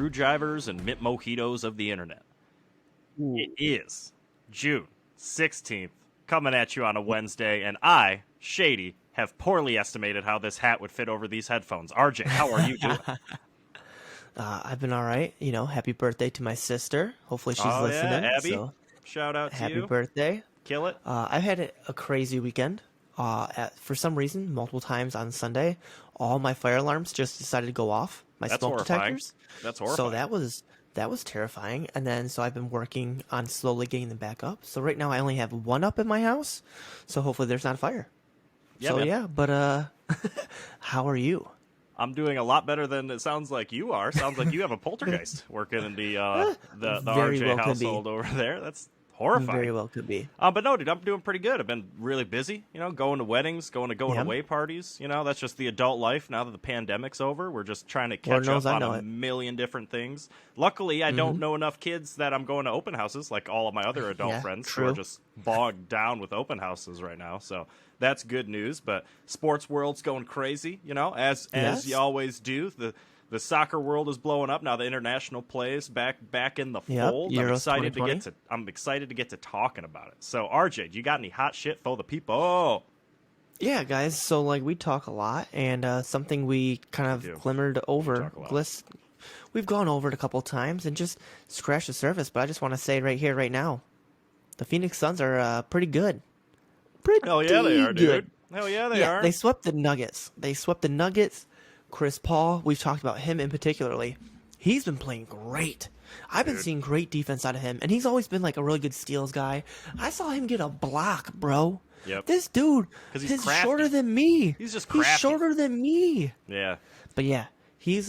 screwdrivers and mint mojitos of the internet. Ooh. It is June 16th, coming at you on a Wednesday, and I, Shady, have poorly estimated how this hat would fit over these headphones. RJ, how are you doing? I've been all right. Happy birthday to my sister. Hopefully she's listening. Yeah, Abby. So, shout out to happy you. birthday. Kill it. I've had a crazy weekend. For some reason, multiple times on Sunday, all my fire alarms just decided to go off. My That's smoke horrifying. detectors. That's horrifying. So that was terrifying. And then so I've been working on slowly getting them back up. So right now I only have one up in my house. So hopefully there's not a fire. Yeah, so man. yeah, but how are you? I'm doing a lot better than it sounds like you are. Sounds like you have a poltergeist working in the Very RJ well could be. household over there. That's horrifying. Very well could be. But no, dude, I'm doing pretty good. I've been really busy, going to weddings, going Yeah. away parties. That's just the adult life now that the pandemic's over. We're just trying to Lord catch knows up I know on a it. million different things. Luckily, I don't know enough kids that I'm going to open houses like all of my other adult Yeah, friends true. who are just bogged down with open houses right now. So that's good news. But sports world's going crazy, as Yes. you always do. The soccer world is blowing up now. The international plays back in the Yep, fold. Euros I'm excited to get to talking about it. So, RJ, do you got any hot shit for the people? Yeah, guys. So we talk a lot, and something we kind We do. of glimmered over. talk a lot. We've gone over it a couple of times and just scratched the surface. But I just want to say right here, right now, the Phoenix Suns are pretty good. Pretty Hell yeah, they are, dude. good. Hell yeah, they are. They swept the Nuggets. Chris Paul, we've talked about him in particularly. He's been playing great. I've been seeing great defense out of him, and he's always been a really good steals guy. I saw him get a block, bro. Yep. This dude 'Cause he's is crafty. shorter than me. He's just He's crafty. shorter than me. Yeah. But yeah, he's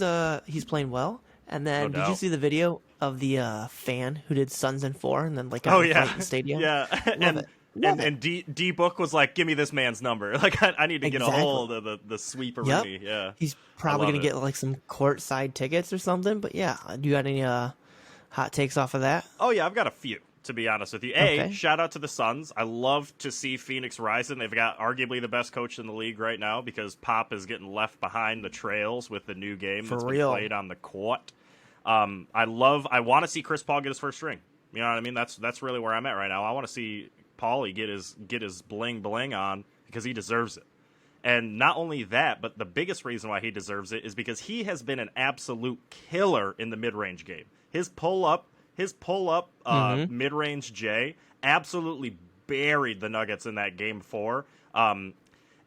playing well. And then No did you doubt. see the video of the fan who did Suns in 4 and then got Oh, in a yeah. fight in the stadium? Yeah. Love it. Love it. And D Book was like, give me this man's number. I need to get a Exactly. hold of the sweeper Yep. with me. Yeah. He's probably love gonna get some courtside tickets or something. But yeah, do you got any hot takes off of that? Oh, yeah, I've got a few, to be honest with you. Okay. Shout out to the Suns. I love to see Phoenix rising. They've got arguably the best coach in the league right now because Pop is getting left behind the trails with the new game For that's real. been played on the court. I want to see Chris Paul get his first ring. You know what I mean? That's really where I'm at right now. I want to see Paulie get his bling bling on because he deserves it. And not only that, but the biggest reason why he deserves it is because he has been an absolute killer in the mid-range game. His pull-up mid-range J absolutely buried the Nuggets in that game 4.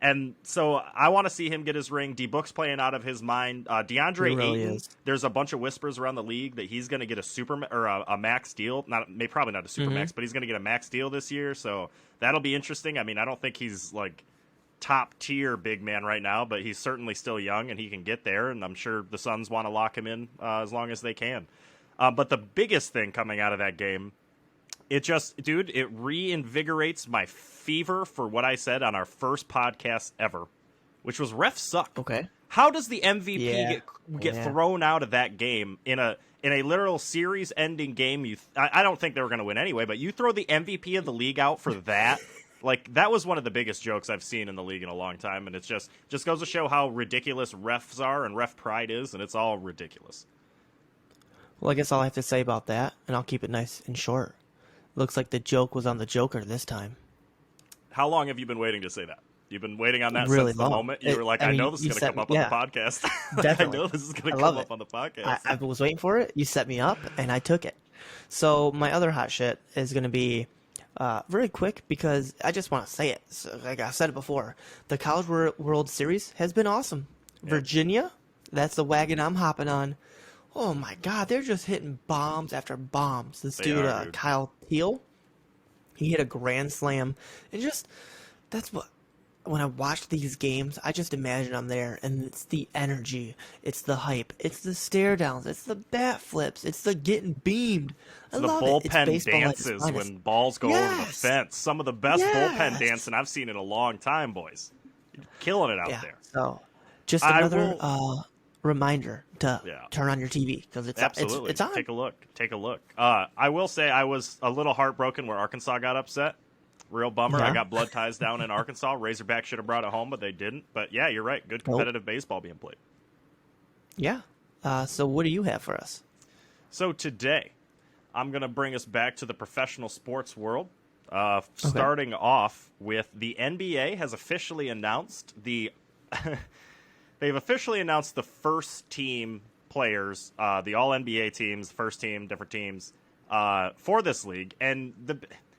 And so I want to see him get his ring. D-Book's playing out of his mind. DeAndre He really Ayton, is. there's a bunch of whispers around the league that he's going to get a max deal. Probably not a super max, but he's going to get a max deal this year. So that'll be interesting. I mean, I don't think he's top tier big man right now, but he's certainly still young and he can get there. And I'm sure the Suns want to lock him in as long as they can. But the biggest thing coming out of that game, it reinvigorates my fever for what I said on our first podcast ever, which was refs suck. Okay. How does the MVP get Yeah. thrown out of that game in a literal series-ending game? I don't think they were going to win anyway, but you throw the MVP of the league out for that. That was one of the biggest jokes I've seen in the league in a long time, and it's just goes to show how ridiculous refs are and ref pride is, and it's all ridiculous. Well, I guess all I have to say about that, and I'll keep it nice and short. Looks like the joke was on the Joker this time. How long have you been waiting to say that? You've been waiting on that Really since the long. moment you were like, I know this is going to come up on the podcast. Definitely. I know this is going I to love come it. up on the podcast. I was waiting for it. You set me up, and I took it. So my other hot shit is going to be very quick because I just want to say it. So, like I said it before, the College World Series has been awesome. Yeah. Virginia, that's the wagon I'm hopping on. Oh my God, they're just hitting bombs after bombs. This They dude, are, dude. Kyle Thiel, he hit a grand slam, and that's what. When I watch these games, I just imagine I'm there, and it's the energy, it's the hype, it's the stare downs, it's the bat flips, it's the getting beamed. I the love it. It's bullpen baseball at its dances finest. when balls go over the Yes. fence. Some of the best Yes. bullpen dancing I've seen in a long time, boys. You're killing it out Yeah. there. So, just I another will- reminder to Yeah. turn on your TV because it's Absolutely. it's on. Take a look. I will say I was a little heartbroken where Arkansas got upset. Real bummer. Yeah. I got blood ties down in Arkansas. Razorback should have brought it home, but they didn't. But yeah, you're right. Good competitive baseball being played. Yeah. So what do you have for us? So today, I'm going to bring us back to the professional sports world. Starting off with the NBA has officially announced they've officially announced the first team players, the all NBA teams, first team, different teams, for this league. And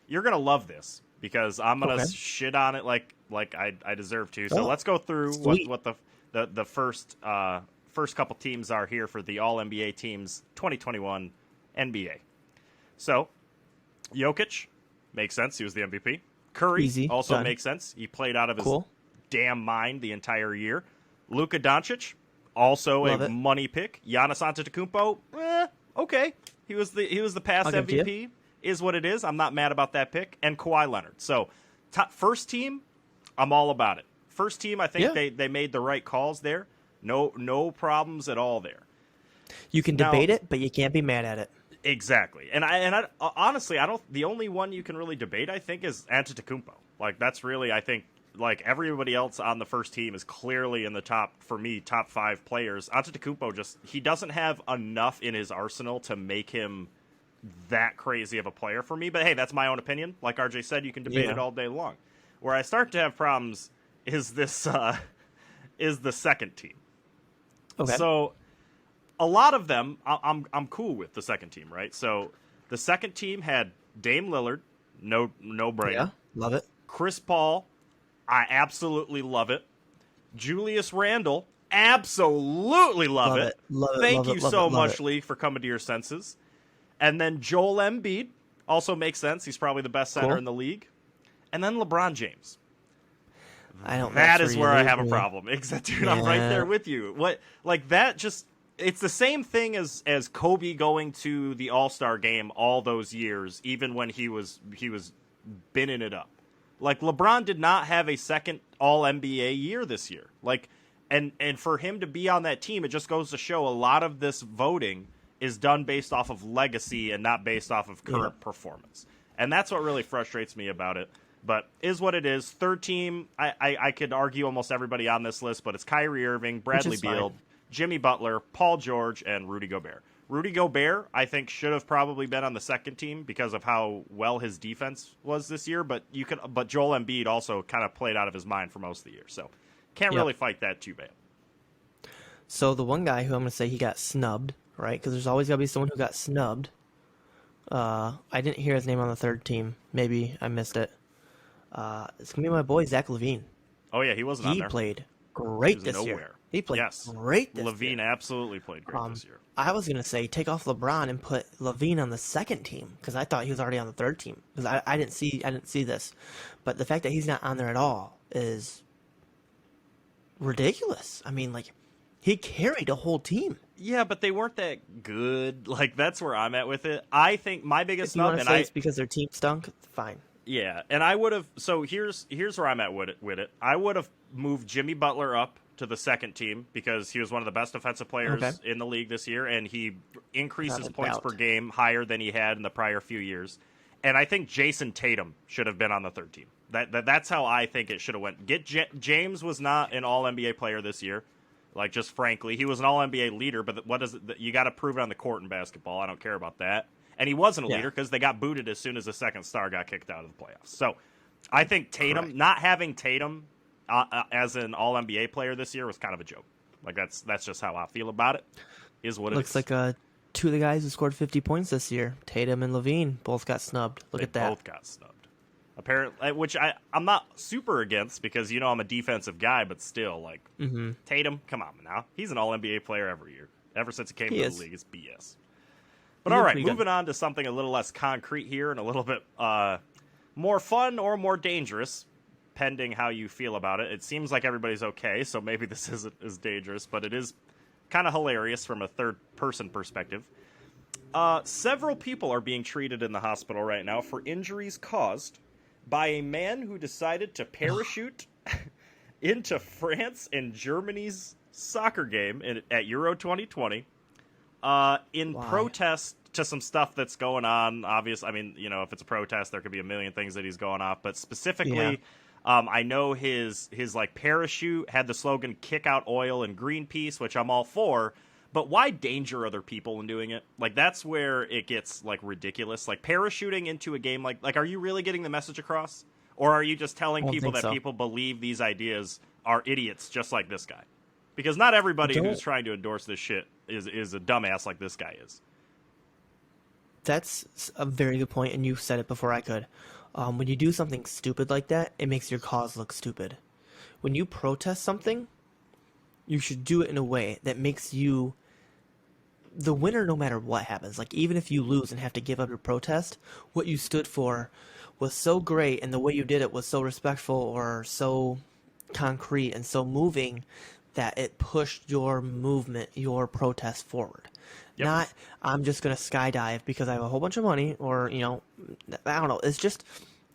you're going to love this because I'm going to shit on it like I deserve to. So let's go through what the first couple teams are here for the all NBA teams 2021 NBA. So, Jokic, makes sense. He was the MVP. Curry also makes sense. He played out of his damn mind the entire year. Luka Doncic, also a money pick. Giannis Antetokounmpo, okay. He was the past MVP. Is what it is. I'm not mad about that pick. And Kawhi Leonard. So, first team, I'm all about it. First team, I think they made the right calls there. No problems at all there. You can debate it, but you can't be mad at it. Exactly, and I honestly, I don't. The only one you can really debate, I think, is Antetokounmpo. Like that's really, I think, like everybody else on the first team is clearly in the top 5 players. Antetokounmpo he doesn't have enough in his arsenal to make him that crazy of a player for me. But hey, that's my own opinion. Like RJ said, you can debate it all day long. Where I start to have problems is this is the second team. Okay. So. A lot of them, I'm cool with the second team, right? So the second team had Dame Lillard, no brainer. Yeah, love it. Chris Paul, I absolutely love it. Julius Randle, absolutely love it. Thank you so much, League, for coming to your senses. And then Joel Embiid also makes sense. He's probably the best center in the league. And then LeBron James. That is where I have a problem. Exactly, dude. I'm right there with you. It's the same thing as Kobe going to the All-Star game all those years, even when he was binning it up. Like LeBron did not have a second All-NBA year this year. Like, and for him to be on that team, it just goes to show a lot of this voting is done based off of legacy and not based off of current performance. And that's what really frustrates me about it. But is what it is. Third team, I could argue almost everybody on this list, but it's Kyrie Irving, Bradley Beal, Jimmy Butler, Paul George, and Rudy Gobert. Rudy Gobert, I think, should have probably been on the second team because of how well his defense was this year. But Joel Embiid also kind of played out of his mind for most of the year, so can't really fight that too bad. So the one guy who I'm going to say he got snubbed, right? Because there's always got to be someone who got snubbed. I didn't hear his name on the third team. Maybe I missed it. It's going to be my boy Zach LaVine. Oh yeah, he wasn't on there. He played great this year. He played great this year. LaVine absolutely played great this year. I was going to say take off LeBron and put LaVine on the second team because I thought he was already on the third team because I didn't see this. But the fact that he's not on there at all is ridiculous. I mean, like, he carried a whole team. Yeah, but they weren't that good. Like, that's where I'm at with it. I think my biggest snub, and it's because their team stunk, fine. Yeah, and I would have. So here's where I'm at with it. I would have moved Jimmy Butler up to the second team because he was one of the best defensive players in the league this year, and he increased his points per game higher than he had in the prior few years. And I think Jason Tatum should have been on the third team. That's how I think it should have went. James was not an All-NBA player this year. Like, just frankly, he was an All-NBA leader, but what is it? You got to prove it on the court in basketball. I don't care about that. And he wasn't a leader because they got booted as soon as the second star got kicked out of the playoffs. So I think Tatum, not having Tatum as an All-NBA player this year was kind of a joke. Like, that's just how I feel about it, is what it Looks is. like two of the guys who scored 50 points this year, Tatum and LaVine, both got snubbed. Look at that. They both got snubbed. Apparently, which I'm not super against because, I'm a defensive guy, but still, like, Tatum, come on now. He's an All-NBA player every year. Ever since he came to the league, it's BS. But all right, moving on to something a little less concrete here and a little bit more fun or more dangerous, pending how you feel about it. It seems like everybody's okay, so maybe this isn't as dangerous, but it is kind of hilarious from a third-person perspective. Several people are being treated in the hospital right now for injuries caused by a man who decided to parachute into France and Germany's soccer game at Euro 2020 in protest to some stuff that's going on. Obviously, I mean, if it's a protest, there could be a million things that he's going off. But specifically, I know his like parachute had the slogan "Kick out oil and Greenpeace," which I'm all for. But why danger other people in doing it? Like, that's where it gets, like, ridiculous. Like, parachuting into a game, like, are you really getting the message across? Or are you just I telling don't people think that so. people believe these ideas are idiots just like this guy? Because not everybody Don't. who's trying to endorse this shit is a dumbass like this guy is. That's a very good point, and you said it before I could. When you do something stupid like that, it makes your cause look stupid. When you protest something, you should do it in a way that makes you the winner no matter what happens. Like, even if you lose and have to give up your protest, what you stood for was so great, and the way you did it was so respectful or so concrete and so moving that it pushed your movement, your protest forward. Yep. Not, I'm just going to skydive because I have a whole bunch of money, or, I don't know. It's just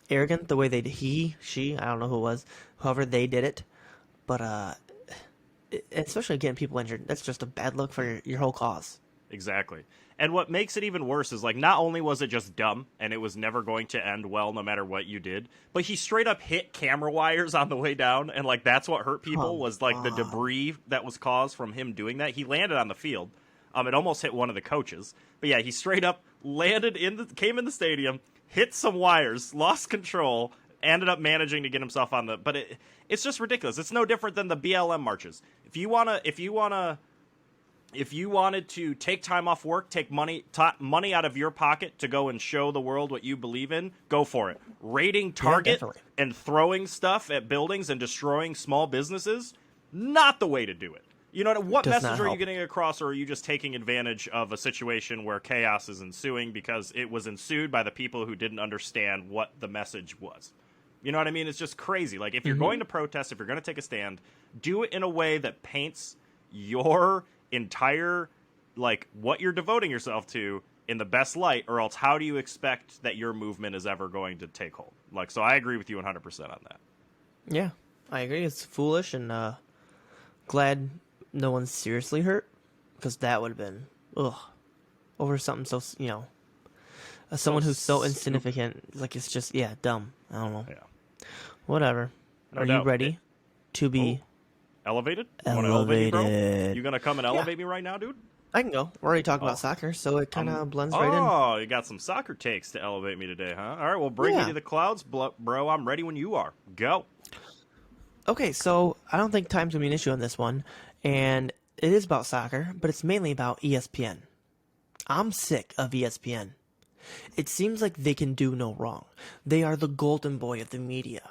arrogant the way she, I don't know who it was, whoever they did it. But, especially getting people injured, that's just a bad look for your whole cause. Exactly. And what makes it even worse is, like, not only was it just dumb and it was never going to end well no matter what you did, but he straight up hit camera wires on the way down, and, like, that's what hurt people was, like, the debris that was caused from him doing that. He landed on the field. It almost hit one of the coaches. But, yeah, he straight up came in the stadium, hit some wires, lost control, ended up managing to get himself on the... But it's just ridiculous. It's no different than the BLM marches. If you wanted to take time off work, take money out of your pocket to go and show the world what you believe in, go for it. Raiding Target and throwing stuff at buildings and destroying small businesses, not the way to do it. You know, what message are you getting across, or are you just taking advantage of a situation where chaos is ensuing because it was ensued by the people who didn't understand what the message was? You know what I mean? It's just crazy. Like, if you're going to protest, if you're going to take a stand, do it in a way that paints your entire, like, what you're devoting yourself to in the best light, or else how do you expect that your movement is ever going to take hold? Like, so I agree with you 100% on that. Yeah, I agree. It's foolish, and glad no one's seriously hurt, because that would have been over something so someone who's so insignificant. Like, it's just dumb. I don't know. Yeah. Whatever. No Are doubt. you ready to be elevated? You elevated? want to elevate me, bro? You gonna come and elevate me right now, dude? I can go. We're already talking about soccer, so it kind of blends right in. Oh, you got some soccer takes to elevate me today, huh? All right, well, bring me to the clouds, bro. I'm ready when you are. Go. Okay, so I don't think time's going to be an issue on this one, and it is about soccer, but it's mainly about ESPN. I'm sick of ESPN. It seems like they can do no wrong. They are the golden boy of the media.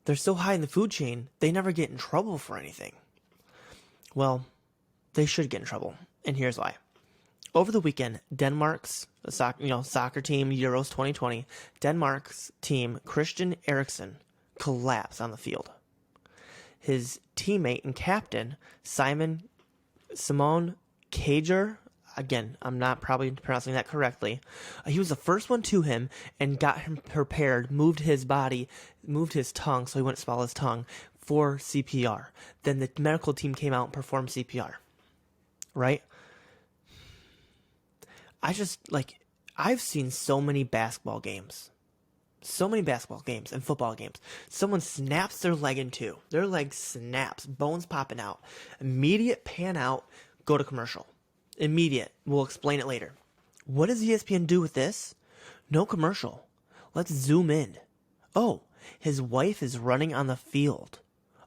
They're so high in the food chain, they never get in trouble for anything. Well, they should get in trouble, and here's why. Over the weekend, Denmark's soccer team, Euros 2020, Denmark's team, Christian Eriksen, collapsed on the field. His teammate and captain, Simon Kjær, again, I'm not probably pronouncing that correctly, he was the first one to him and got him prepared, moved his tongue so he wouldn't swallow his tongue for CPR. Then the medical team came out and performed CPR. Right? I've seen so many basketball games and football games. Someone snaps their leg in two. Their leg snaps, bones popping out. Immediate pan out, go to commercial. Immediate. We'll explain it later. What does ESPN do with this? No commercial. Let's zoom in. Oh, his wife is running on the field.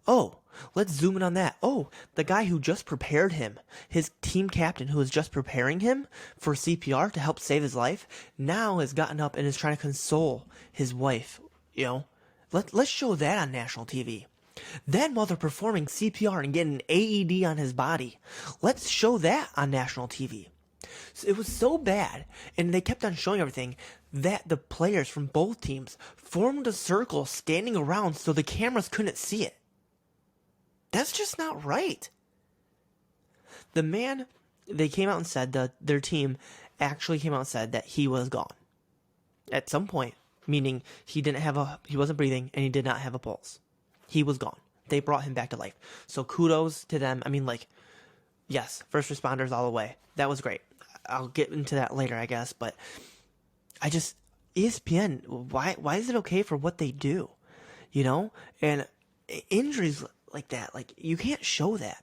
Oh, let's zoom in on that. Oh, the guy who just prepared him, his team captain who was just preparing him for CPR to help save his life, now has gotten up and is trying to console his wife. Let's show that on national TV. Then while they're performing CPR and getting an AED on his body, let's show that on national TV. So it was so bad, and they kept on showing everything, that the players from both teams formed a circle standing around so the cameras couldn't see it. That's just not right. They came out and said that their team actually came out and said that he was gone at some point, meaning he wasn't breathing and he did not have a pulse. He was gone. They brought him back to life. So kudos to them. I mean, yes, first responders all the way. That was great. I'll get into that later, I guess, but ESPN, why is it okay for what they do? And injuries like that, you can't show that.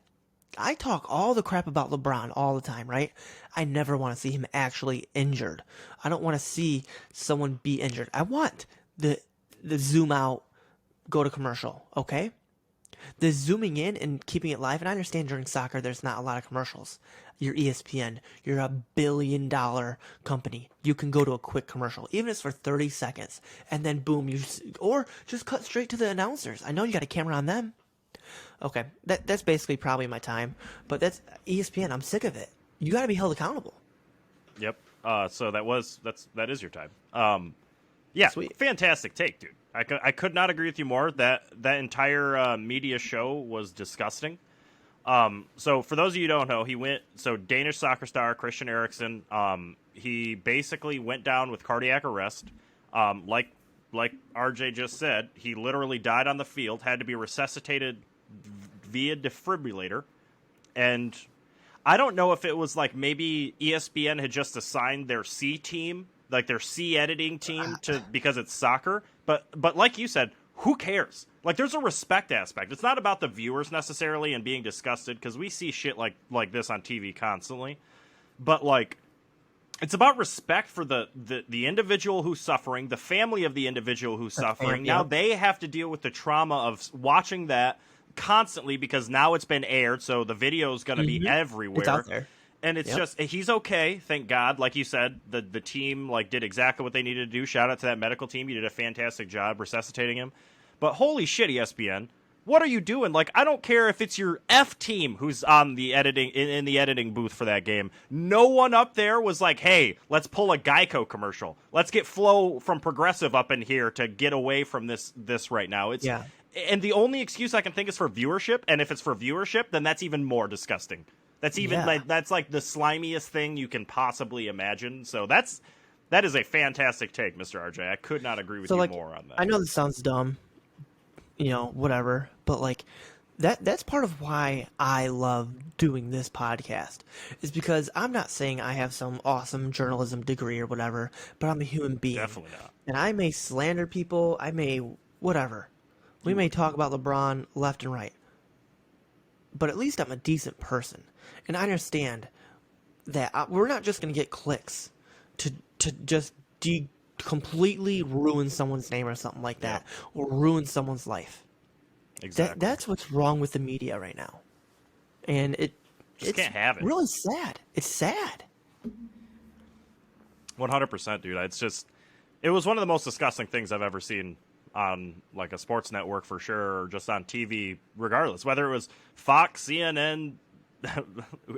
I talk all the crap about LeBron all the time, right? I never want to see him actually injured. I don't want to see someone be injured. I want the zoom out, go to commercial, okay? The zooming in and keeping it live, and I understand during soccer there's not a lot of commercials. You're ESPN. You're a billion-dollar company. You can go to a quick commercial, even if it's for 30 seconds, and then boom, or just cut straight to the announcers. I know you got a camera on them. Okay, that's basically probably my time, but that's ESPN. I'm sick of it. You got to be held accountable. Yep. So that is your time. Yeah, Sweet. Fantastic take, dude. I could not agree with you more. That entire media show was disgusting. So for those of you who don't know, Danish soccer star Christian Eriksen, he basically went down with cardiac arrest. Like RJ just said, he literally died on the field, had to be resuscitated via defibrillator, and I don't know if it was like maybe ESPN had just assigned their C team, like their C editing team, because it's soccer. But like you said, who cares? Like, there's a respect aspect. It's not about the viewers necessarily and being disgusted, because we see shit like this on TV constantly. But like, it's about respect for the individual who's suffering, the family of the individual who's suffering. Now they have to deal with the trauma of watching that constantly, because now it's been aired, so the video is going to be everywhere. It's out there. And it's just, he's okay, thank God. Like you said, the team like did exactly what they needed to do. Shout out to that medical team. You did a fantastic job resuscitating him. But holy shit, ESPN, what are you doing? Like, I don't care if it's your F team who's on the editing in the editing booth for that game. No one up there was like, hey, let's pull a Geico commercial. Let's get Flo from Progressive up in here to get away from this right now. And the only excuse I can think is for viewership. And if it's for viewership, then that's even more disgusting. That's even that's like the slimiest thing you can possibly imagine. So that is a fantastic take, Mr. RJ. I could not agree with you more on that. I know this sounds dumb, whatever, but like that's part of why I love doing this podcast, is because I'm not saying I have some awesome journalism degree or whatever, but I'm a human being. Definitely not. And I may slander people. I may whatever. We may talk about LeBron left and right. But at least I'm a decent person. And I understand that we're not just going to get clicks to just completely ruin someone's name or something like that, or ruin someone's life. Exactly. That's what's wrong with the media right now. And it's can't have it. Really sad. It's sad. 100%, dude. It was one of the most disgusting things I've ever seen on like a sports network for sure, or just on TV, regardless, whether it was Fox, CNN,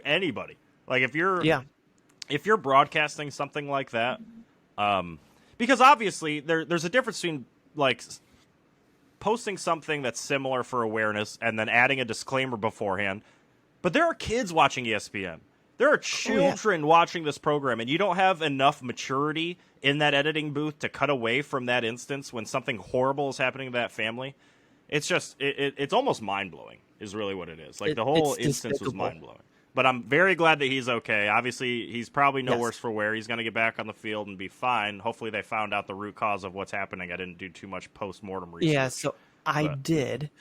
anybody. Like if you're broadcasting something like that, because obviously there's a difference between like posting something that's similar for awareness and then adding a disclaimer beforehand. But there are kids watching ESPN. There are children watching this program, and you don't have enough maturity in that editing booth to cut away from that instance when something horrible is happening to that family. It's just, it's almost mind-blowing is really what it is. Like, the whole instance was mind-blowing. But I'm very glad that he's okay. Obviously, he's probably no worse for wear. He's going to get back on the field and be fine. Hopefully they found out the root cause of what's happening. I didn't do too much post-mortem research. Yeah, so I did.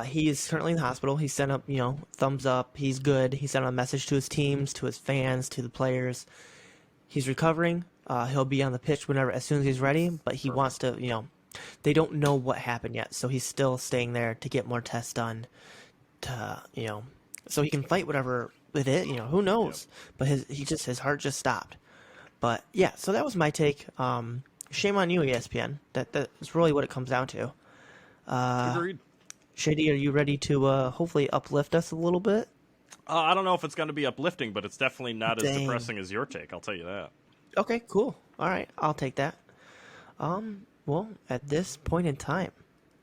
He is currently in the hospital. He sent up, thumbs up. He's good. He sent a message to his teams, to his fans, to the players. He's recovering. He'll be on the pitch as soon as he's ready. But he wants to, they don't know what happened yet, so he's still staying there to get more tests done, so he can fight whatever with it. Who knows? But his heart just stopped. But yeah, so that was my take. Shame on you, ESPN. That's really what it comes down to. Agreed. Shady, are you ready to hopefully uplift us a little bit? I don't know if it's going to be uplifting, but it's definitely not as depressing as your take. I'll tell you that. Okay, cool. All right, I'll take that. Well, at this point in time,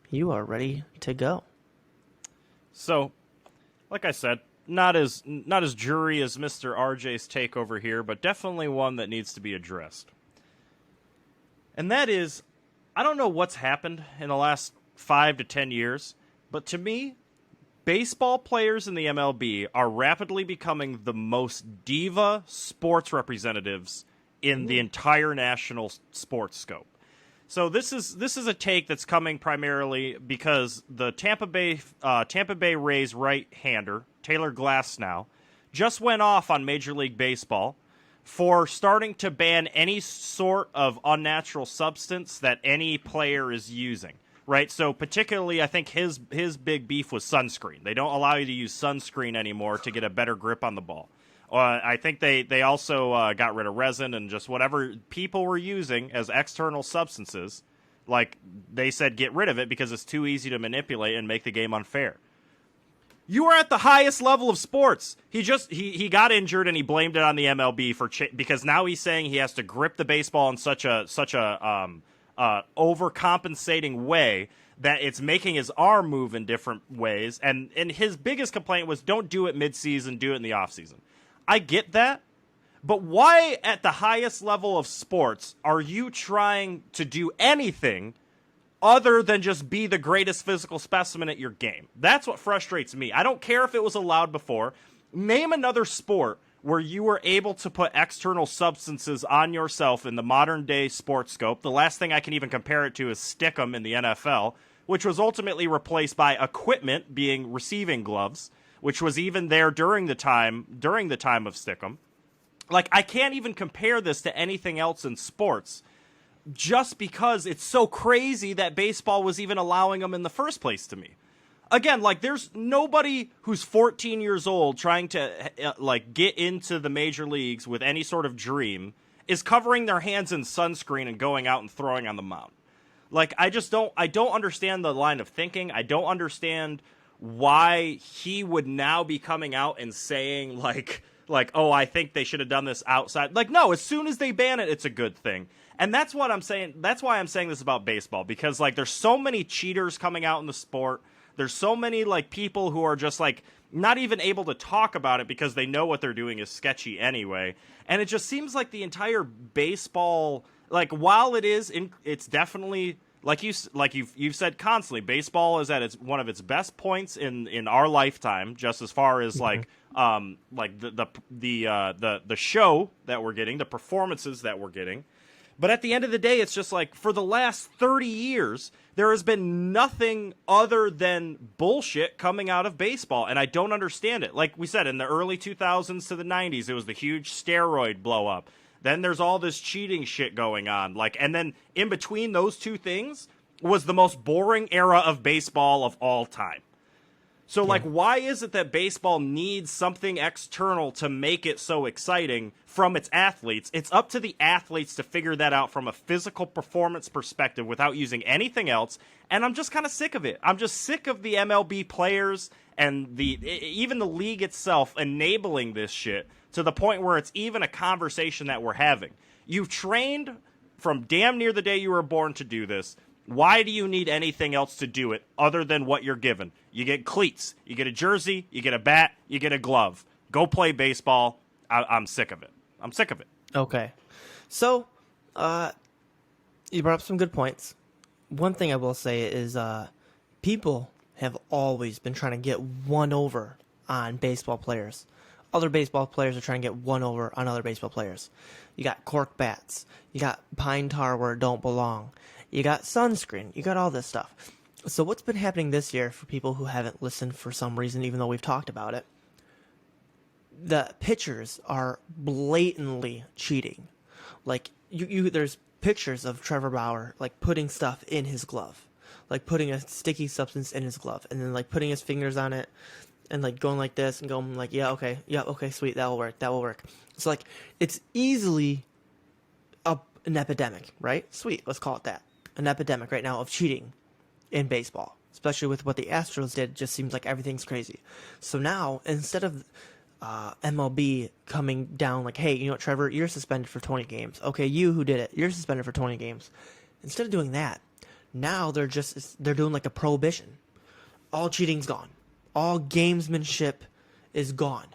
you are ready to go. So, like I said, not as jury as Mr. RJ's take over here, but definitely one that needs to be addressed. And that is, I don't know what's happened in the last 5 to 10 years, but to me, baseball players in the MLB are rapidly becoming the most diva sports representatives in the entire national sports scope. So this is a take that's coming primarily because the Tampa Bay Rays right-hander Taylor Glasnow just went off on Major League Baseball for starting to ban any sort of unnatural substance that any player is using. Right, so particularly, I think his big beef was sunscreen. They don't allow you to use sunscreen anymore to get a better grip on the ball. I think they also got rid of resin and just whatever people were using as external substances. Like, they said get rid of it because it's too easy to manipulate and make the game unfair. You are at the highest level of sports. He got injured and he blamed it on the MLB because now he's saying he has to grip the baseball in such a overcompensating way that it's making his arm move in different ways. And his biggest complaint was don't do it midseason, do it in the offseason. I get that, but why at the highest level of sports are you trying to do anything other than just be the greatest physical specimen at your game? That's what frustrates me. I don't care if it was allowed before. Name another sport where you were able to put external substances on yourself in the modern day sports scope. The last thing I can even compare it to is Stickum in the NFL, which was ultimately replaced by equipment being receiving gloves, which was even there during the time of Stickum. Like, I can't even compare this to anything else in sports just because it's so crazy that baseball was even allowing them in the first place to me. Again, like, there's nobody who's 14 years old trying to, get into the major leagues with any sort of dream is covering their hands in sunscreen and going out and throwing on the mound. Like, I don't understand the line of thinking. I don't understand why he would now be coming out and saying, oh, I think they should have done this outside. Like, no, as soon as they ban it, it's a good thing. And that's what I'm saying. That's why I'm saying this about baseball, because, there's so many cheaters coming out in the sport. There's so many, people who are just, not even able to talk about it because they know what they're doing is sketchy anyway. And it just seems like the entire baseball, while it's definitely, you've said constantly, baseball is at one of its best points in our lifetime, just as far as, the show that we're getting, the performances that we're getting. But at the end of the day, it's just for the last 30 years, there has been nothing other than bullshit coming out of baseball, and I don't understand it. Like we said, in the early 2000s to the 90s, it was the huge steroid blow up. Then there's all this cheating shit going on. And then in between those two things was the most boring era of baseball of all time. So, why is it that baseball needs something external to make it so exciting from its athletes? It's up to the athletes to figure that out from a physical performance perspective without using anything else, and I'm just kind of sick of it. I'm just sick of the MLB players and even the league itself enabling this shit to the point where it's even a conversation that we're having. You've trained from damn near the day you were born to do this. Why do you need anything else to do it other than what you're given? You get cleats, you get a jersey, you get a bat, you get a glove. Go play baseball. I'm sick of it. I'm sick of it. Okay. So, you brought up some good points. One thing I will say is people have always been trying to get one over on baseball players. Other baseball players are trying to get one over on other baseball players. You got cork bats. You got pine tar where it don't belong. You got sunscreen. You got all this stuff. So what's been happening this year for people who haven't listened for some reason, even though we've talked about it, the pitchers are blatantly cheating. There's pictures of Trevor Bauer, putting stuff in his glove. Putting a sticky substance in his glove. And then, putting his fingers on it and, going like this and going yeah, okay, sweet, that will work. So, it's easily an epidemic, right? Sweet, let's call it that. An epidemic right now of cheating in baseball, especially with what the Astros did. It just seems like everything's crazy. So now, instead of MLB coming down hey, you know what, Trevor, you're suspended for 20 games. Okay, you who did it, you're suspended for 20 games. Instead of doing that, now they're doing a prohibition. All cheating's gone. All gamesmanship is gone.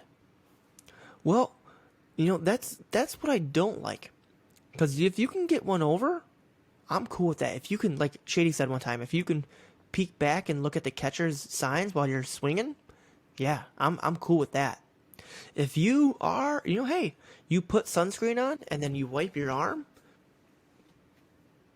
Well, that's what I don't like. Because if you can get one over, I'm cool with that. If you can, like Shady said one time, if you can peek back and look at the catcher's signs while you're swinging, yeah, I'm cool with that. If you are, hey, you put sunscreen on and then you wipe your arm,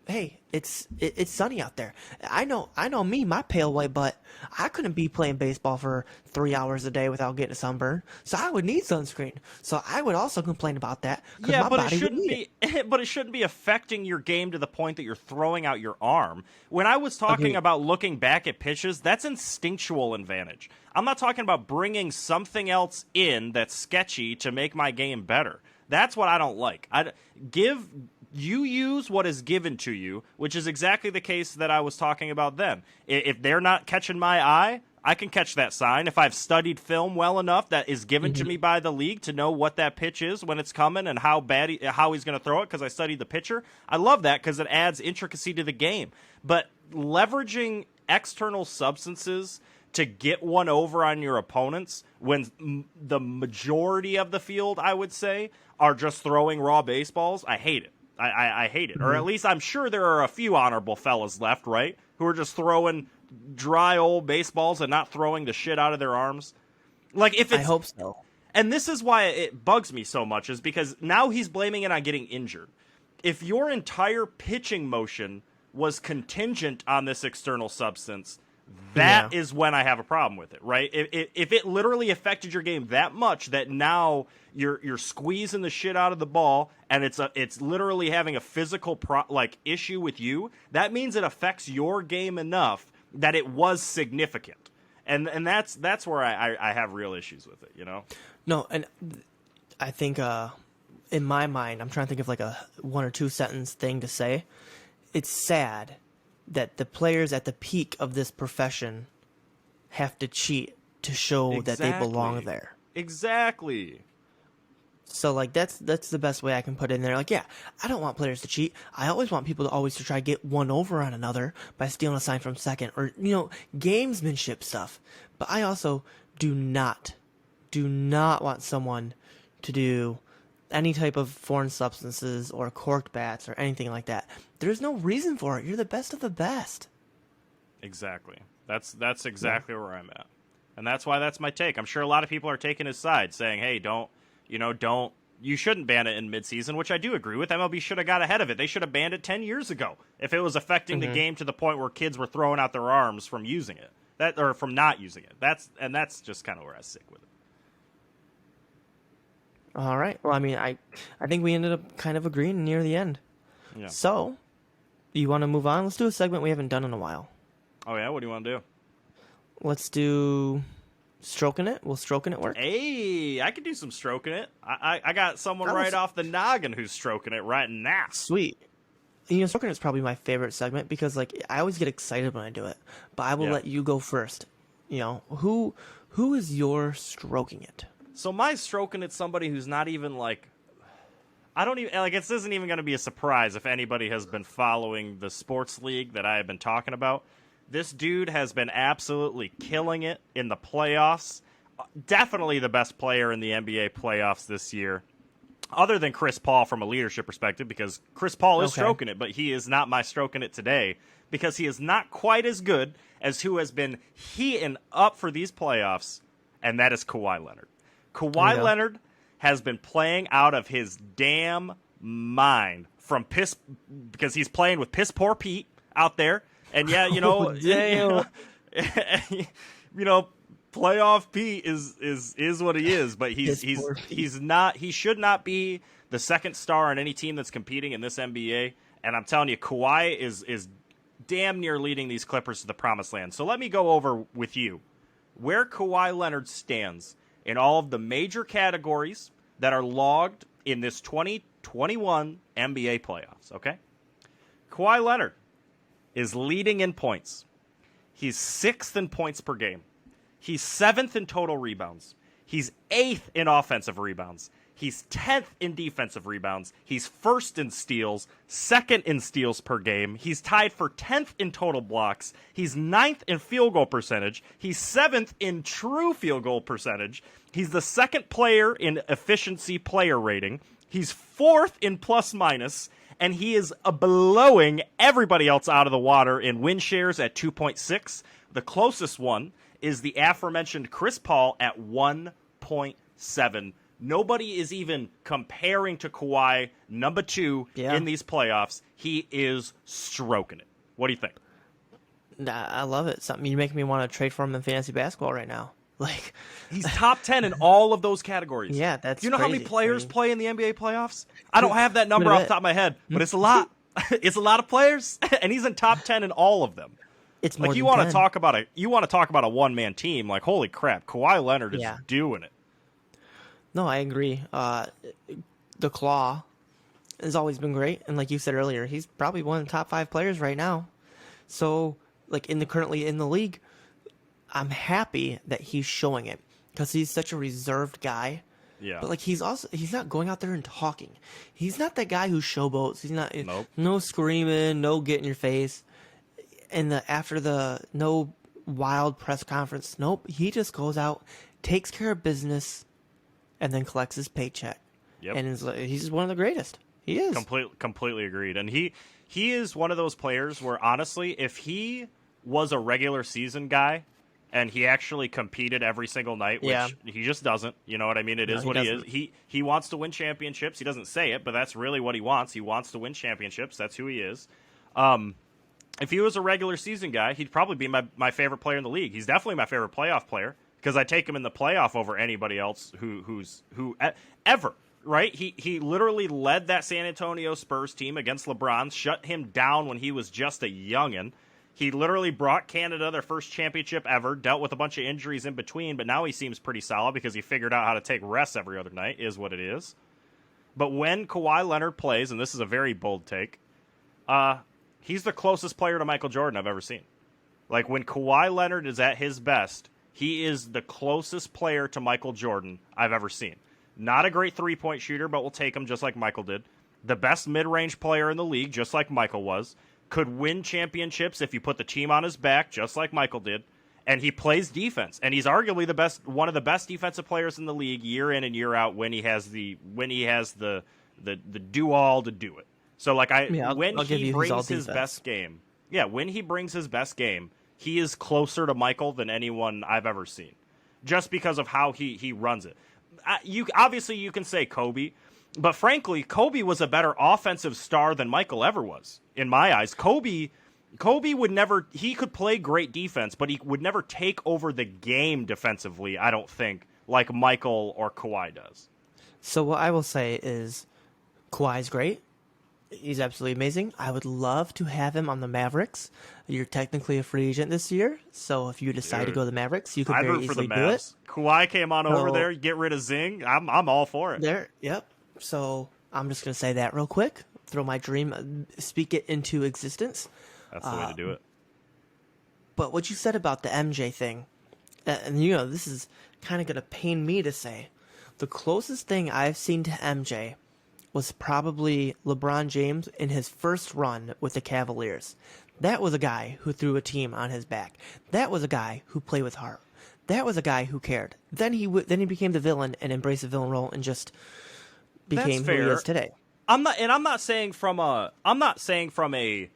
hey, it's sunny out there. I know me, my pale white butt. I couldn't be playing baseball for 3 hours a day without getting a sunburn. So I would need sunscreen. So I would also complain about that because Yeah, my but it body would shouldn't need it. be. But it shouldn't be affecting your game to the point that you're throwing out your arm. When I was talking Agreed. about looking back at pitches, that's instinctual advantage. I'm not talking about bringing something else in that's sketchy to make my game better. That's what I don't like. You use what is given to you, which is exactly the case that I was talking about then. If they're not catching my eye, I can catch that sign. If I've studied film well enough that is given to me by the league to know what that pitch is when it's coming and how he's going to throw it because I studied the pitcher, I love that because it adds intricacy to the game. But leveraging external substances to get one over on your opponents when the majority of the field, I would say, are just throwing raw baseballs, I hate it. I hate it. Or at least I'm sure there are a few honorable fellas left, right? Who are just throwing dry old baseballs and not throwing the shit out of their arms. Like if it's, I hope so. And this is why it bugs me so much, is because now he's blaming it on getting injured. If your entire pitching motion was contingent on this external substance, that is when I have a problem with it, right? If it literally affected your game that much that now you're squeezing the shit out of the ball and it's literally having a physical issue with you, that means it affects your game enough that it was significant, and that's where I have real issues with it, you know. No, and I think in my mind, I'm trying to think of like a 1 or 2 sentence thing to say. It's sad that the players at the peak of this profession have to cheat to show that they belong there. Exactly. So like that's the best way I can put it in there. Like, yeah, I don't want players to cheat. I always want people to always to try to get one over on another by stealing a sign from second or gamesmanship stuff. But I also do not want someone to do any type of foreign substances or corked bats or anything like that. There's no reason for it. You're the best of the best. Exactly. That's exactly where I'm at. And that's why that's my take. I'm sure a lot of people are taking his side, saying, hey, you shouldn't ban it in midseason, which I do agree with. MLB should have got ahead of it. They should have banned it 10 years ago if it was affecting the game to the point where kids were throwing out their arms from using it. Or from not using it. That's just kind of where I stick with it. All right. Well, I mean, I think we ended up kind of agreeing near the end. Yeah. So, you want to move on? Let's do a segment we haven't done in a while. Oh, yeah? What do you want to do? Let's do Stroking It. Will Stroking It work? Hey, I can do some stroking it. I got someone right off the noggin who's stroking it right now. Sweet. Stroking It is probably my favorite segment because, like, I always get excited when I do it. But I will let you go first. Who is your Stroking It? So my stroking it's somebody who's not even like, I don't even, like, this isn't even going to be a surprise if anybody has been following the sports league that I have been talking about. This dude has been absolutely killing it in the playoffs. Definitely the best player in the NBA playoffs this year, other than Chris Paul from a leadership perspective, because Chris Paul is stroking it, but he is not my stroking it today because he is not quite as good as who has been heating up for these playoffs, and that is Kawhi Leonard. Kawhi Leonard has been playing out of his damn mind because he's playing with piss poor Pete out there. And yeah, playoff Pete is what he is, but he should not be the second star on any team that's competing in this NBA. And I'm telling you, Kawhi is damn near leading these Clippers to the promised land. So let me go over with you where Kawhi Leonard stands in all of the major categories that are logged in this 2021 NBA playoffs, okay? Kawhi Leonard is leading in points. He's 6th in points per game. He's 7th in total rebounds. He's 8th in offensive rebounds. He's 10th in defensive rebounds. He's 1st in steals, 2nd in steals per game. He's tied for 10th in total blocks. He's 9th in field goal percentage. He's 7th in true field goal percentage. He's the 2nd player in efficiency player rating. He's 4th in plus minus. And he is blowing everybody else out of the water in win shares at 2.6. The closest one is the aforementioned Chris Paul at 1.7 Nobody is even comparing to Kawhi, number 2 in these playoffs. He is stroking it. What do you think? I love it. Something you make me want to trade for him in fantasy basketball right now. Like, he's top 10 in all of those categories. Yeah, that's Do you know crazy. how many players play in the NBA playoffs? I don't have that number off the top of my head, but it's a lot. It's a lot of players, and he's in top 10 in all of them. It's more like you than want 10. to talk about a one-man team. Like, holy crap, Kawhi Leonard is doing it. No, I agree. The Claw has always been great, and like you said earlier, he's probably one of the top 5 players right now. So, like currently in the league, I'm happy that he's showing it because he's such a reserved guy. Yeah. But like he's not going out there and talking. He's not that guy who showboats. He's not no screaming, no get in your face. And after the no wild press conference, nope. He just goes out, takes care of business, and then collects his paycheck. Yep. And he's one of the greatest. He is. Completely agreed. And he is one of those players where honestly, if he was a regular season guy and he actually competed every single night, which he just doesn't. You know what I mean? It is what he is. He wants to win championships. He doesn't say it, but that's really what he wants. He wants to win championships. That's who he is. If he was a regular season guy, he'd probably be my favorite player in the league. He's definitely my favorite playoff player because I take him in the playoff over anybody else who ever. Right? He literally led that San Antonio Spurs team against LeBron, shut him down when he was just a youngin'. He literally brought Canada their first championship ever, dealt with a bunch of injuries in between, but now he seems pretty solid because he figured out how to take rests every other night, is what it is. But when Kawhi Leonard plays, and this is a very bold take, he's the closest player to Michael Jordan I've ever seen. Like, when Kawhi Leonard is at his best, he is the closest player to Michael Jordan I've ever seen. Not a great three-point shooter, but we'll take him just like Michael did. The best mid-range player in the league, just like Michael was. Could win championships if you put the team on his back, just like Michael did. And he plays defense, and he's arguably one of the best defensive players in the league year in and year out when he has the do all to do it. So like when he brings his best game, he is closer to Michael than anyone I've ever seen, just because of how he runs it. You can say Kobe. But frankly, Kobe was a better offensive star than Michael ever was, in my eyes. Kobe would never, he could play great defense, but he would never take over the game defensively, I don't think, like Michael or Kawhi does. So what I will say is Kawhi's great. He's absolutely amazing. I would love to have him on the Mavericks. You're technically a free agent this year, so if you decide to go to the Mavericks, you could very easily do it. Kawhi came on over there, get rid of Zing. I'm all for it. Yep. So I'm just going to say that real quick, throw my dream, speak it into existence. That's the way to do it. But what you said about the MJ thing, and this is kind of going to pain me to say, the closest thing I've seen to MJ was probably LeBron James in his first run with the Cavaliers. That was a guy who threw a team on his back. That was a guy who played with heart. That was a guy who cared. Then he became the villain and embraced the villain role and just became who he is today. I'm not saying from a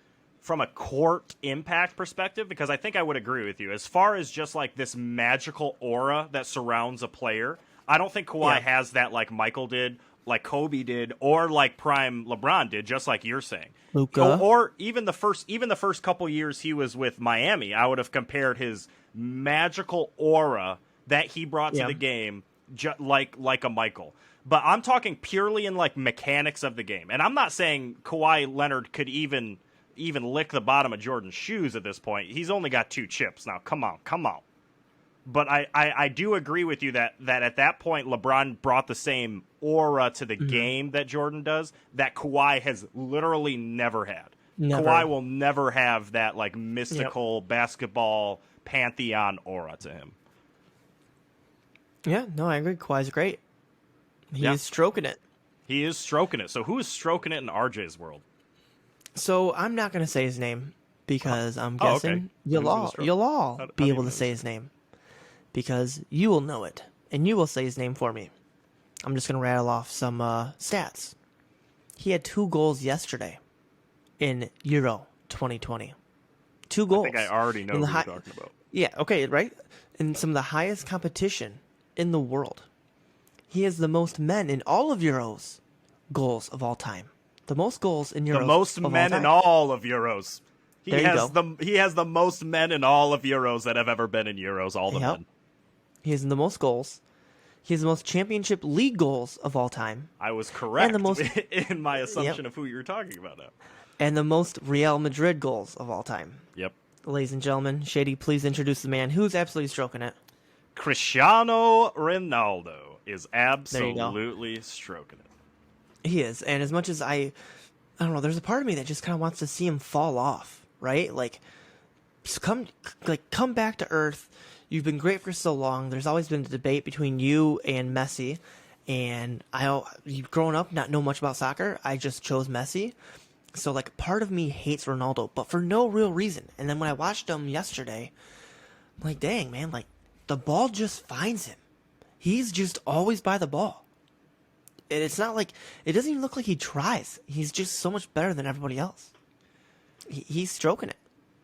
court impact perspective, because I think I would agree with you. As far as just like this magical aura that surrounds a player, I don't think Kawhi has that like Michael did, like Kobe did, or like prime LeBron did, just like you're saying. Luka. Or even the first couple years he was with Miami, I would have compared his magical aura that he brought to the game like a Michael. But I'm talking purely in like mechanics of the game. And I'm not saying Kawhi Leonard could even lick the bottom of Jordan's shoes at this point. He's only got 2 chips. Now, come on. But I do agree with you that at that point, LeBron brought the same aura to the game that Jordan does that Kawhi has literally never had. Kawhi will never have that like mystical basketball pantheon aura to him. Yeah, no, I agree. Kawhi's great. He is stroking it. He is stroking it. So who is stroking it in RJ's world? So I'm not going to say his name because I'm guessing you'll all be able to say his name because you will know it and you will say his name for me. I'm just going to rattle off some stats. He had 2 goals yesterday in Euro 2020. 2 goals. I think I already know who you're talking about. Yeah, okay, right? In some of the highest competition in the world. He has the most men in all of Euros goals of all time. The most goals in Euros. The most men in all of Euros. He There you has go. he has the most men in all of Euros that have ever been in Euros. All the men. He has the most goals. He has the most Championship League goals of all time. I was correct the most, in my assumption of who you were talking about now. And the most Real Madrid goals of all time. Yep. Ladies and gentlemen, Shady, please introduce the man who's absolutely stroking it. Cristiano Ronaldo is absolutely stroking it. He is. And as much as I don't know, there's a part of me that just kind of wants to see him fall off, right? Like, just come back to earth. You've been great for so long. There's always been a debate between you and Messi. And you've grown up, not know much about soccer. I just chose Messi. So, like, part of me hates Ronaldo, but for no real reason. And then when I watched him yesterday, I'm like, dang, man, like, the ball just finds him. He's just always by the ball. And it's not like, it doesn't even look like he tries. He's just so much better than everybody else. He's stroking it.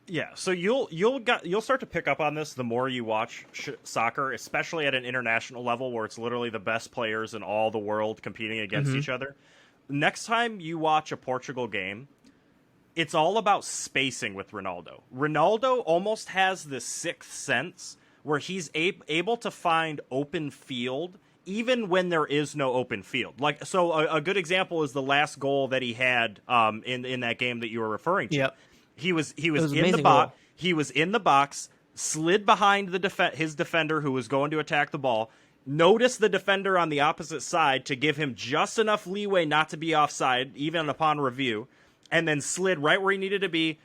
Yeah, so you'll start to pick up on this the more you watch soccer, especially at an international level where it's literally the best players in all the world competing against each other. Next time you watch a Portugal game, it's all about spacing with Ronaldo. Ronaldo almost has this sixth sense where he's able to find open field even when there is no open field. Like, so a good example is the last goal that he had in that game that you were referring to. Yep. He was in the box. He was in the box, slid behind his defender who was going to attack the ball. Noticed the defender on the opposite side to give him just enough leeway not to be offside, even upon review, and then slid right where he needed to be.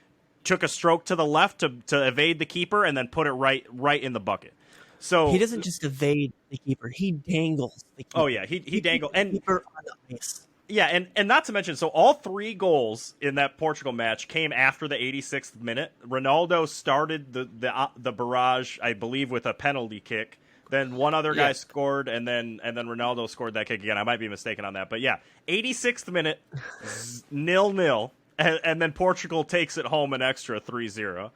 Took a stroke to the left to evade the keeper, and then put it right in the bucket. So he doesn't just evade the keeper; he dangles the keeper. Oh yeah, he dangled and keeper on the ice. Yeah, and not to mention, so all three goals in that Portugal match came after the 86th minute. Ronaldo started the barrage, I believe, with a penalty kick. Then one other guy scored, and then Ronaldo scored that kick again. I might be mistaken on that, but yeah, 86th minute, 0-0, and then Portugal takes it home an extra 3-0.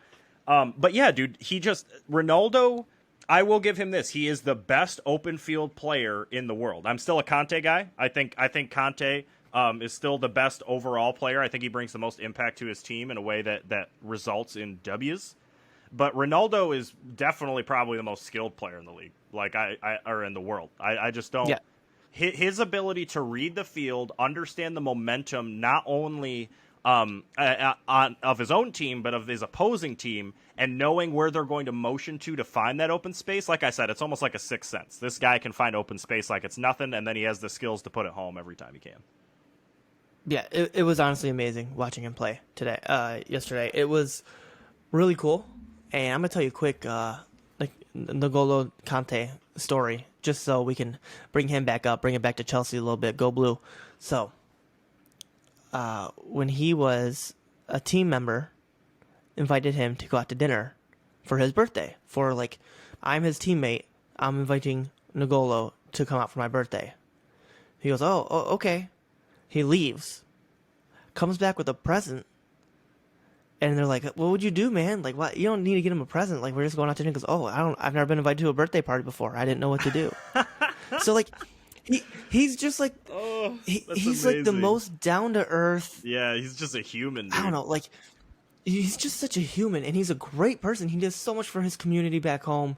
But yeah, dude, Ronaldo. I will give him this. He is the best open field player in the world. I'm still a Conte guy. I think Conte is still the best overall player. I think he brings the most impact to his team in a way that results in W's. But Ronaldo is definitely probably the most skilled player in the league, or in the world. I just don't. Yeah. His ability to read the field, understand the momentum, not only of his own team, but of his opposing team, and knowing where they're going to motion to find that open space. Like I said, it's almost like a sixth sense. This guy can find open space like it's nothing, and then he has the skills to put it home every time he can. Yeah, it was honestly amazing watching him play yesterday. It was really cool, and I'm gonna tell you a quick N'Golo Kante story, just so we can bring him back up, bring it back to Chelsea a little bit. Go blue. So, when he was a team member, invited him to go out to dinner for his birthday. I'm his teammate. I'm inviting N'Golo to come out for my birthday. He goes, oh, okay. He leaves, comes back with a present, and they're like, "What would you do, man? Like, what? You don't need to get him a present. Like, we're just going out to dinner." He goes, "Oh, I've never been invited to a birthday party before. I didn't know what to do." So like, he's just like, he's like the most down to earth. Yeah, he's just a human. Dude. I don't know, like. He's just such a human, and he's a great person. He does so much for his community back home.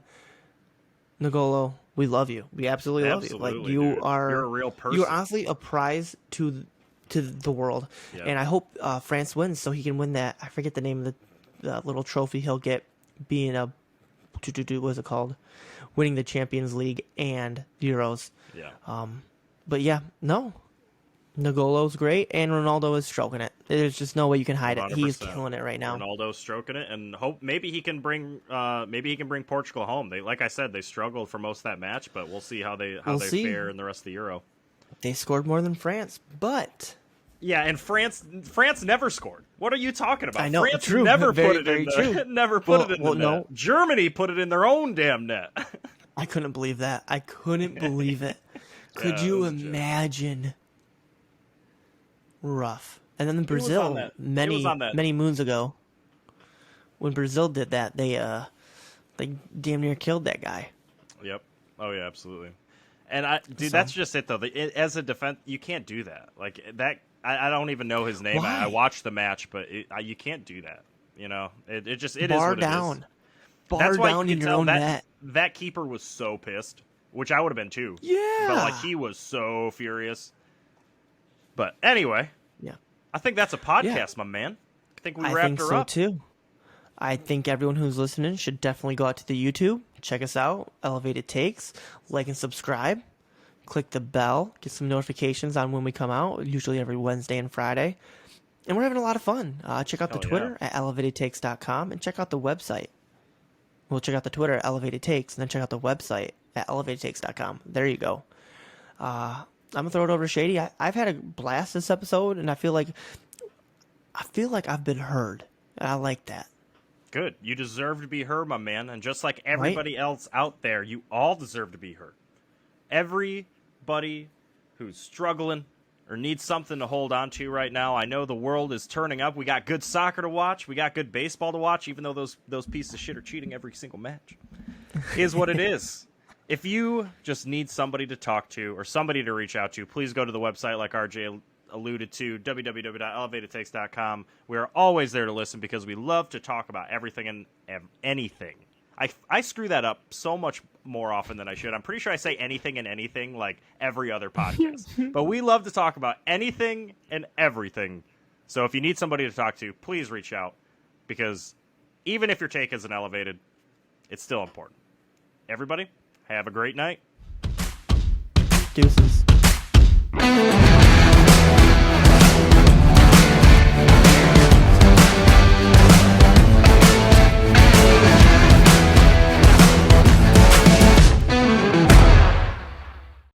N'Golo, we love you. We absolutely love you. Like, you're a real person. You're honestly a prize to the world. Yeah. And I hope France wins so he can win that. I forget the name of the little trophy he'll get, being what is it called? Winning the Champions League and Euros. Yeah. But yeah, no. N'Golo's great, and Ronaldo is stroking it. There's just no way you can hide it. 100%. He's killing it right now. Ronaldo's stroking it, and hope maybe he can bring Portugal home. Like I said, they struggled for most of that match, but we'll see how they fare in the rest of the Euro. They scored more than France, but yeah, and France never scored. What are you talking about? I know, France true. never very, put it in. Never put it in the net. No. Germany put it in their own damn net. I couldn't believe that. I couldn't believe it. Could you imagine? Rough. And then Brazil, many moons ago, when Brazil did that, they damn near killed that guy. Yep. Oh yeah, absolutely. And dude, that's just it though. As a defense, you can't do that. Like that, I don't even know his name. I watched the match, but you can't do that. You know, it is what down. it is. Bar down in your own net. That keeper was so pissed, which I would have been too. Yeah, but like he was so furious. But anyway, yeah, I think that's a podcast, my man. I think we wrapped her up too. I think everyone who's listening should definitely go out to the YouTube, check us out, Elevated Takes, like and subscribe, click the bell, get some notifications on when we come out, usually every Wednesday and Friday. And we're having a lot of fun. Check out the Twitter at elevatedtakes.com and check out the website. We'll check out the Twitter at Elevated Takes and then check out the website at elevatedtakes.com. There you go. I'm going to throw it over to Shady. I've had a blast this episode, and I feel like I've been heard. And I like that. Good. You deserve to be heard, my man. And just like everybody else out there, you all deserve to be heard. Everybody who's struggling or needs something to hold on to right now. I know the world is turning up. We got good soccer to watch. We got good baseball to watch, even though those pieces of shit are cheating every single match. Is what it is. If you just need somebody to talk to or somebody to reach out to, please go to the website like RJ alluded to, www.elevatedtakes.com. We are always there to listen because we love to talk about everything and anything. I screw that up so much more often than I should. I'm pretty sure I say anything and anything like every other podcast. But we love to talk about anything and everything. So if you need somebody to talk to, please reach out because even if your take isn't elevated, it's still important. Everybody, have a great night. Deuces.